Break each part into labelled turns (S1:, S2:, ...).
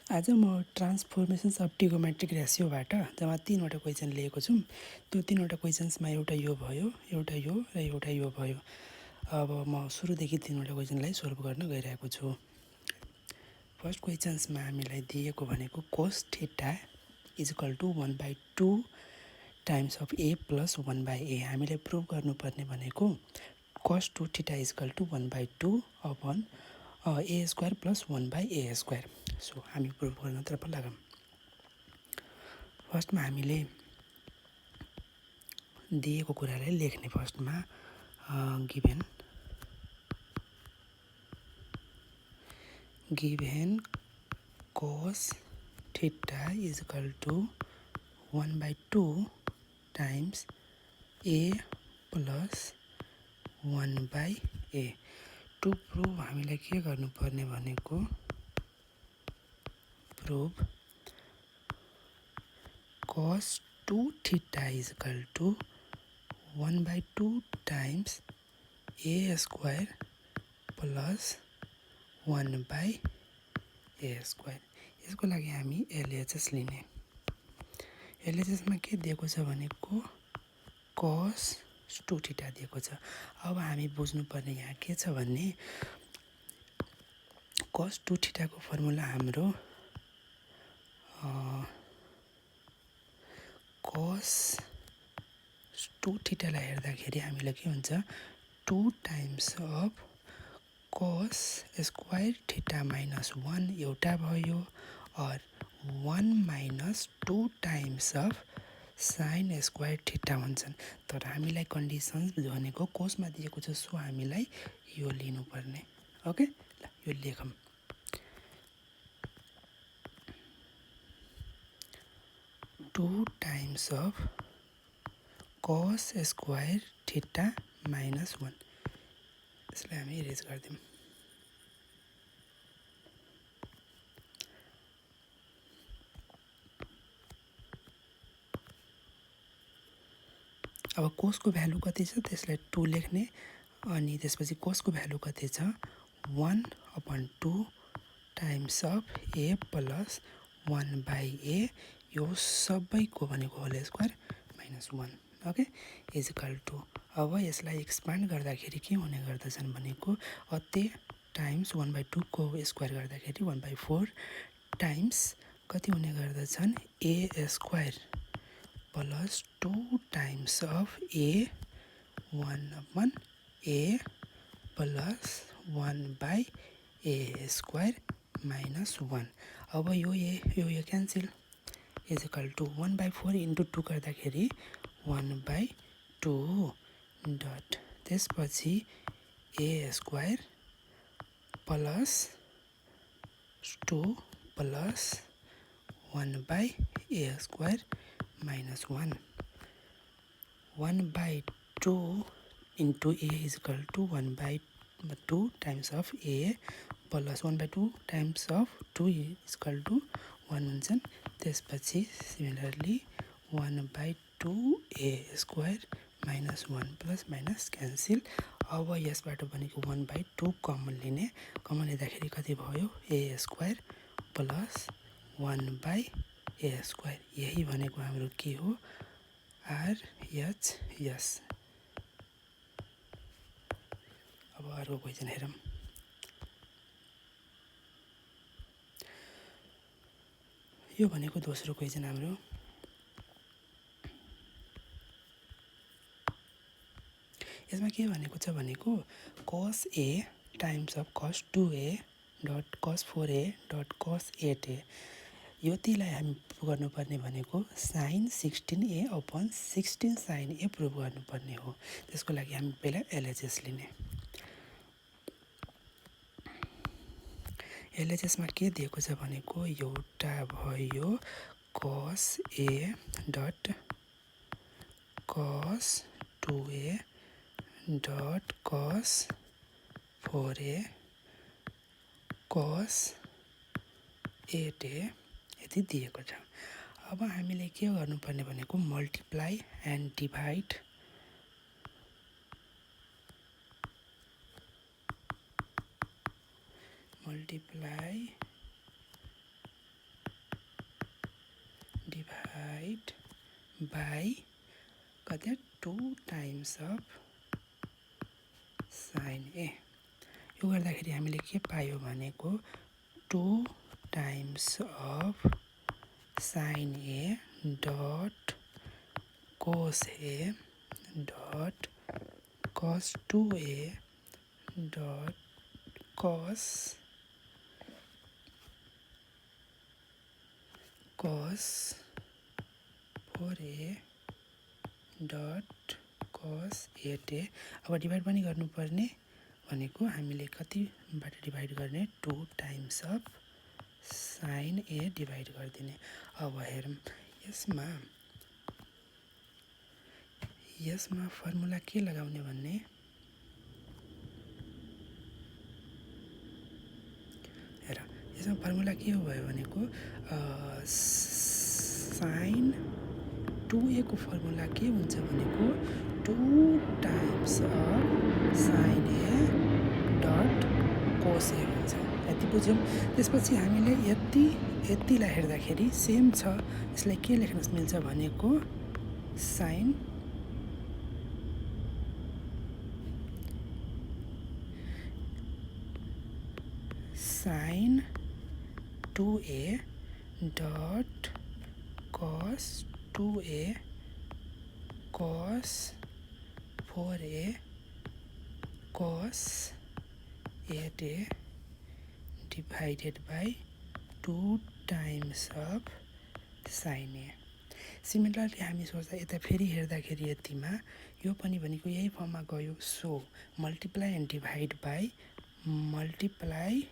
S1: आज म ट्रान्सफर्मेसन्स of trigonometric रेसियोबाट जम्मा 3वटा क्वेसन लिएको छु। त्यो 3वटा क्वेसन्समा एउटा यो भयो, एउटा यो र एउटा यो भयो। अब म सुरुदेखि 3वटा क्वेसनलाई सोल्भ गर्न गइरहेको छु। फर्स्ट क्वेसन्समा हामीलाई दिएको भनेको cos theta is equal to 1/2 times of a plus 1/a। हामीले प्रुभ गर्नुपर्ने भनेको cos 2 theta is equal to 1/2 upon a square plus 1/a square. So हामी प्रुभ गर्नतर्फ लागौँ। फर्स्टमा हामीले दिएको कुरालाई लेख्ने। फर्स्टमा given cos theta is equal to 1/2 times a plus 1/a। To prove हामीलाई के गर्नुपर्ने भनेको prove cos 2 theta is equal to 1/2 times a square plus 1/a square. यसको लागि हामी एलएचएस लिने। एलएचएसमा के दिएको छ भनेको cos 2 थीटा दिएको छ। अब हामी बुझ्नुपर्ने यहाँ के छ भने cos 2 थीटाको फर्मुला हाम्रो cos 2 थीटालाई हेर्दाखेरि हामीलाई के हुन्छ 2 times of cos square theta minus 1 एउटा भयो और 1 minus 2 times of sine square theta हुन्छन्। तर हामीलाई कन्डिसन्स भनेको कोसमा दिएको छ, सो हामीलाई यो लिनुपर्ने। ओके, ल यो लेखौँ। Two times of cos square theta minus 1। यसलाई हामी इरेज गरिदिउँ। अब कोसको भ्यालु कति छ त्यसलाई 2 लेख्ने, अनि त्यसपछि कोसको भ्यालु कति छ 1/2 times of a plus 1/a। यो सबैको भनेको whole square minus 1। Okay, is equal to अब यसलाई एक्सपान्ड गर्दाखेरि के हुने गर्दछन् भनेको अते टाइम्स 1/2 को स्क्वायर गर्दाखेरि 1/4 टाइम्स कति हुने गर्दछन् a square plus 2 times of a 1/a plus 1/a square minus 1। अब यो a cancel is equal to 1/4 into 2 गर्दाखेरि 1/2 डट त्यसपछि a square plus 2 plus 1/a square minus 1। 1/2 into a is equal to 1/2 times of a plus 1/2 times of 2 is equal to 1 हुन्छन्। त्यसपछि similarly 1/2a square minus 1 plus minus cancel. अब यसबाट भनेको 1/2 common लिने। Common लिँदाखेरि कति भयो a square plus 1/a square. यही भनेको हाम्रो के हो आरएचएस। अब अर्को क्वेसन हेरौँ। यो भनेको दोस्रो क्वेसन हाम्रो। यसमा के भनेको छ भनेको cos a times of cos 2a dot cos 4a dot cos 8a। यो तीलाई हामी प्रुभ गर्नुपर्ने भनेको sine 16a upon 16 sine a prove गर्नुपर्ने हो। त्यसको लागि हामी पहिला एलएचएस लिने। एलएचएसमा के दिएको छ भनेको एउटा भयो cos a dot cos 2a dot cos 4a cos 8a यति दिएको छ। अब हामीले के गर्नुपर्ने भनेको multiply and divide divide by कति 2 टाइम्स अफ साइन ए। यो गर्दाखेरि हामीले के पायो भनेको 2 times of sine A dot कोस ए डट कस 2a डट कस 4a डट कस 8a। अब डिभाइड पनि गर्नुपर्ने भनेको हामीले कतिबाट डिभाइड गर्ने 2 times of sine A divide गरिदिने। अब हेरौँ यसमा फर्मुला के लगाउने भन्ने हेर यसमा फर्मुला के हो भयो भनेको साइन 2a को फर्मुला के हुन्छ भनेको 2 times of sine A dot कोस ए हुन्छ। यति बुझ्यौँ। त्यसपछि हामीले यतिलाई हेर्दाखेरि सेम छ, यसलाई के लेख्न मिल्छ भनेको साइन 2a डट कस 2a कस 4a cos 8a divided by 2 times of sine A. Similarly हामी सोच्दा यता फेरि हेर्दाखेरि यतिमा यो पनि भनेको यही फर्ममा गयो। So multiply and divide by multiply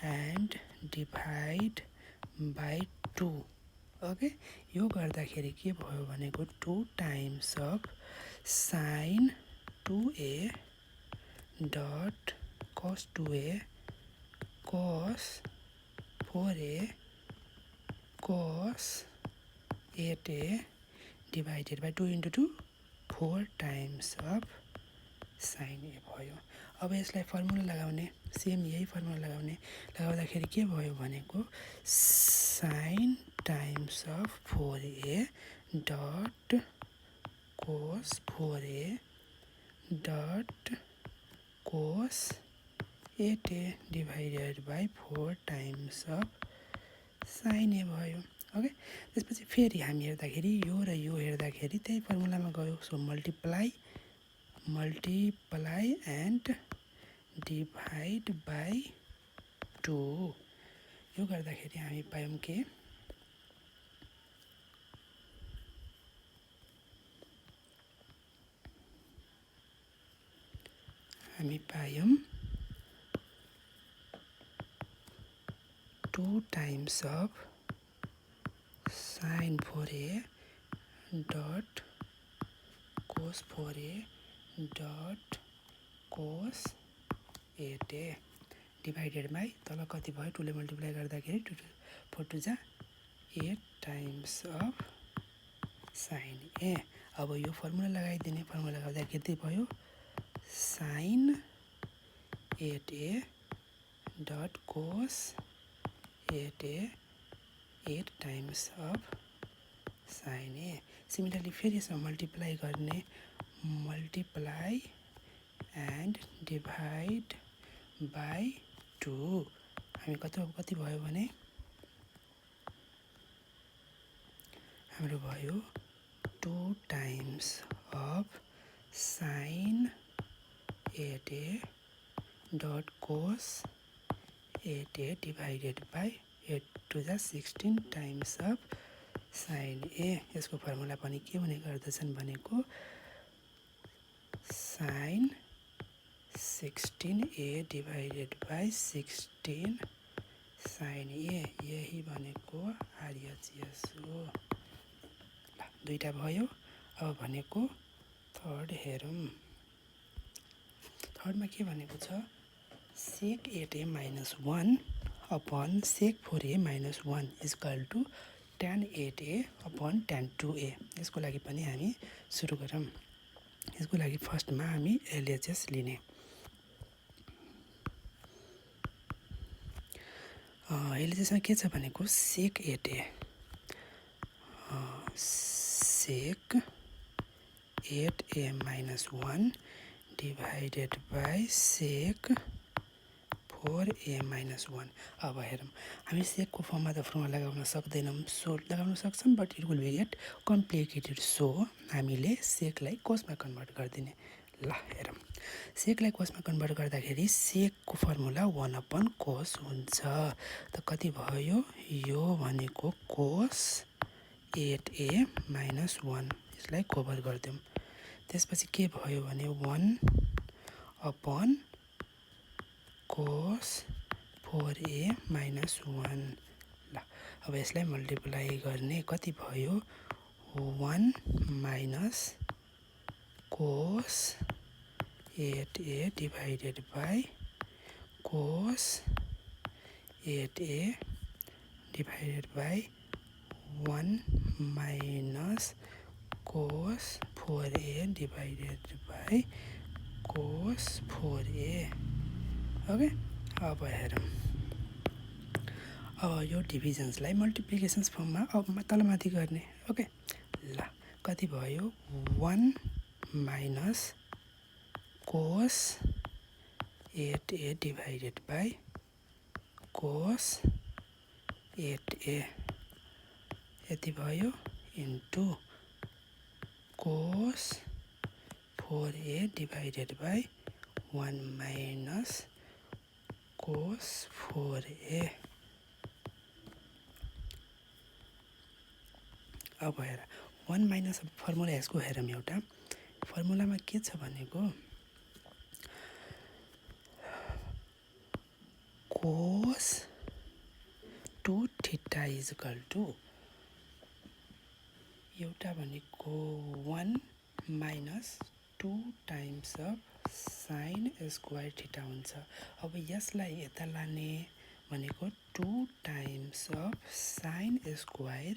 S1: and divide by 2। Okay, यो गर्दाखेरि के भयो भनेको 2 times of sign 2a dot कस 2a कस 4a cos 8a divided by 2 into 2 4 times of sine a भयो। अब यसलाई फर्मुला लगाउने, सेम यही फर्मुला लगाउँदाखेरि के भयो भनेको sign times of 4a dot कोस 4a dot cos 8a divided by 4 times of sine a भयो। ओके, त्यसपछि फेरि हामी हेर्दाखेरि यो र यो हेर्दाखेरि त्यही फर्मुलामा गयो। So multiply and divide by 2। यो गर्दाखेरि हामी पायौँ के हामी पायौँ 2 times of sign 4a dot कोस 4a dot cos 8a divided by तल कति भयो 2 ले मल्टिप्लाई गर्दाखेरि 2 4 2 जा 8 टाइम्स अफ साइन ए। अब यो फर्मुला लगाइदिने, फर्मुला लगाउँदा के भयो sign 8a dot cos 8a 8 times of sine A. Similarly फेरि यसमा मल्टिप्लाई गर्ने, मल्टिप्लाई एन्ड डिभाइड बाई 2। हामी कति भयो भने हाम्रो भयो 2 times of sign 8a dot cos 8a divided by 8 2 जा 16 टाइम्स अफ साइन ए। यसको फर्मुला पनि के हुने गर्दछन् भनेको sine 16a divided by 16 sine a. यही भनेको आरएचएस हो। ल, दुईटा भयो। अब भनेको थर्ड हेरौँ। थर्डमा के भनेको छ sec 8a minus 1 upon sec 4a minus 1 equal to tan 8a upon tan 2a। यसको लागि पनि हामी सुरु गरौँ। यसको लागि फर्स्टमा हामी एलएचएस लिने। एलएचएसमा के छ भनेको सेक 8a sec 8a minus 1 divided by sec 4a minus 1. अब हेरौँ, हामी सेकको फर्ममा त फर्मुला लगाउन सक्दैनौँ, सो लगाउन सक्छौँ, but it will be get complicated. So हामीले सेकलाई कोसमा कन्भर्ट गरिदिने. ल हेरौँ, सेकलाई कोसमा कन्भर्ट गर्दाखेरि सेकको फर्मुला 1/cos हुन्छ. त कति भयो, यो भनेको cos 8a minus 1. यसलाई कभर गरिदिउँ. त्यसपछि के भयो भने 1/cos 4a minus 1. ल अब यसलाई मल्टिप्लाई गर्ने, कति भयो 1 minus cos 8a divided by cos 8a divided by 1 minus cos 4a divided by cos 4a. Okay, अब हेरौँ, अब यो डिभिजन्सलाई मल्टिप्लिकेसन्स फर्ममा अब तलमाथि गर्ने. ओके, ल कति भयो 1 minus cos 8a divided by cos 8a यति भयो into cos 4a divided by 1 minus cos 4a. अब हेर 1 माइनस फर्मुला यसको हेरौँ. एउटा फर्मुलामा के छ भनेको cos 2 theta is equal to एउटा भनेको 1 minus 2 times of sine square theta हुन्छ. अब यसलाई यता लाने भनेको 2 times of sine square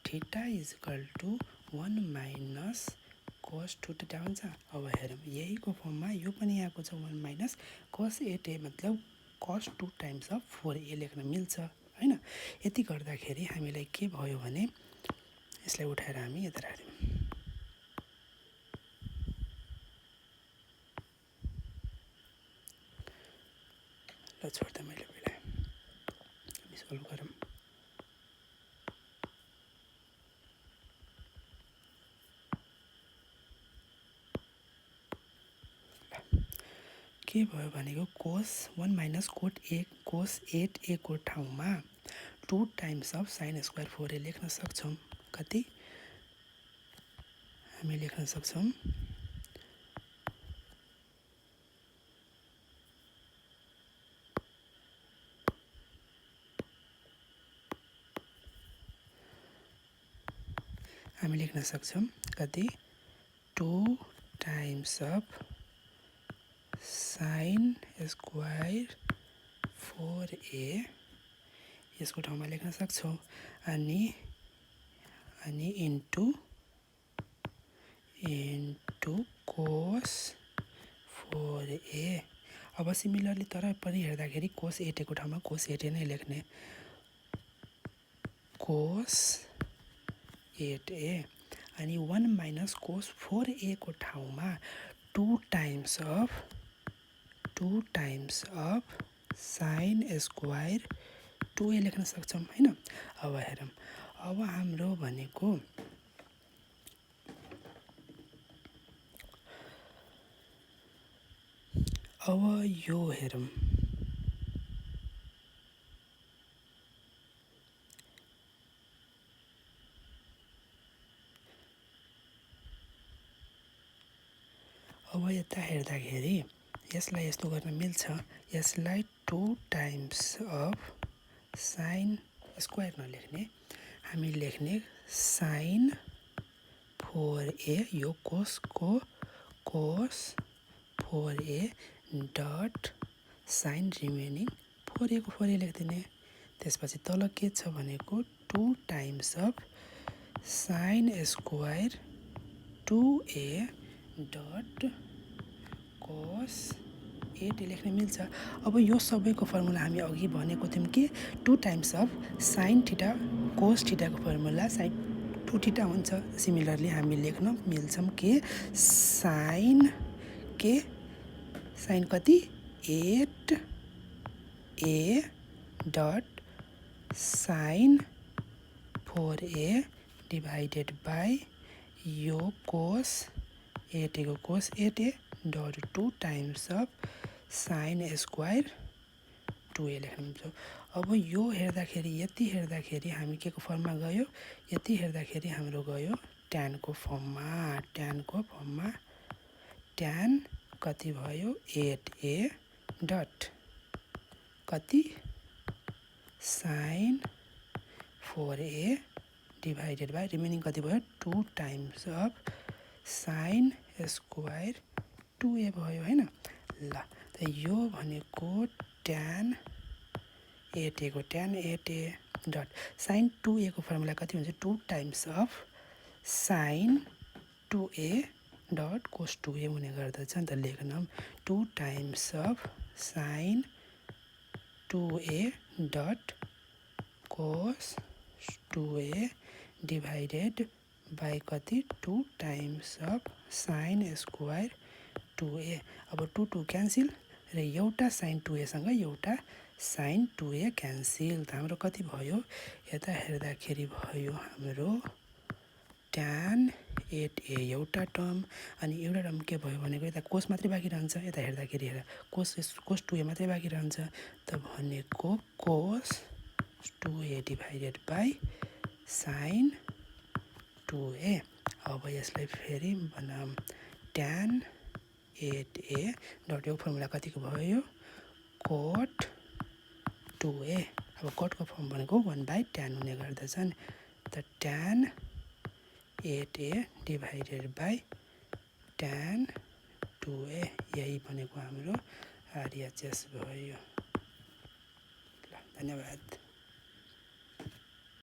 S1: theta is equal to 1 minus cos 2 थीटा हुन्छ. अब हेरौँ, यहीको फर्ममा यो पनि आएको छ 1 माइनस cos 8a मतलब cos 2 टाइम्स अफ 4a लेख्न मिल्छ हैन. यति गर्दाखेरि हामीलाई के भयो भने यसलाई उठाएर हामी यता राख्यौँ. ल छोड्दा मैले पहिला हामी सल्भ गरौँ. के भयो भनेको cos 1 माइनस cos 8a को ठाउँमा 2 times of sine square 4a लेख्न सक्छौँ. कति हामी लेख्न सक्छौँ कति 2 times of sine square 4a यसको ठाउँमा लेख्न सक्छौँ. अनि इन्टु cos 4a. अब सिमिलरली तर पनि हेर्दाखेरि cos 8a को ठाउँमा cos 8a नै लेख्ने. cos 8a अनि 1 माइनस cos 4a को ठाउँमा 2 times of sine square 2a लेख्न सक्छौँ हैन. अब हेरौँ, अब हाम्रो भनेको अब यो हेरौँ, अब यता हेर्दाखेरि यसलाई यस्तो गर्न मिल्छ. यसलाई 2 टाइम्स अफ साइन स्क्वायर नलेख्ने, हामी लेख्ने साइन 4a यो कोसको cos 4a dot sine remaining 4a को 4a लेखिदिने. त्यसपछि तल के छ भनेको 2 times of sine square 2a dot cos 8a लेख्न मिल्छ. अब यो सबैको फर्मुला हामी अघि भनेको थियौँ कि 2 times of sine theta cos theta को फर्मुला साइन 2 2 थीटा हुन्छ। सिमिलरली हामी लेख्न मिल्छौँ के साइन कति 8a dot sign 4a divided by यो कोस 8a को कोस 8a dot 2 times of sine square 2a लेख्न मिल्छ। अब यो हेर्दाखेरि यति हेर्दाखेरि हामी के को फर्ममा गयो, यति हेर्दाखेरि हाम्रो गयो ट्यानको फर्ममा। ट्यान कति भयो 8a डट कति sign 4a divided by remaining कति भयो 2 times of sine square 2a भयो हैन। ल त यो भनेको ट्यान 8a को tan 8a dot sign 2a को फर्मुला कति हुन्छ 2 times of sign 2a dot कोस 2a हुने गर्दछ। अन्त लेख्न 2 times of sign 2a dot कोस 2a डिभाइडेड बाई कति 2 times of sine square 2a। अब 2 2 क्यान्सिल र एउटा साइन 2a सँग एउटा साइन 2a क्यान्सिल। त हाम्रो कति भयो यता हेर्दाखेरि भयो हाम्रो ट्यान 8a एउटा टर्म अनि एउटा टर्म के भयो भनेको यता कोस मात्रै बाँकी रहन्छ। यता हेर्दाखेरि कोस 2a मात्रै बाँकी रहन्छ। त भनेको कोस 2a divided by sine 2a। अब यसलाई फेरि बनाऊँ ट्यान 8a डट यो फर्मुला कतिको भयो कोट 2a। अब कोटको फर्म भनेको 1/tan हुने गर्दछन्। त tan 8a divided by tan 2a यही भनेको हाम्रो RHS भयो। ल धन्यवाद।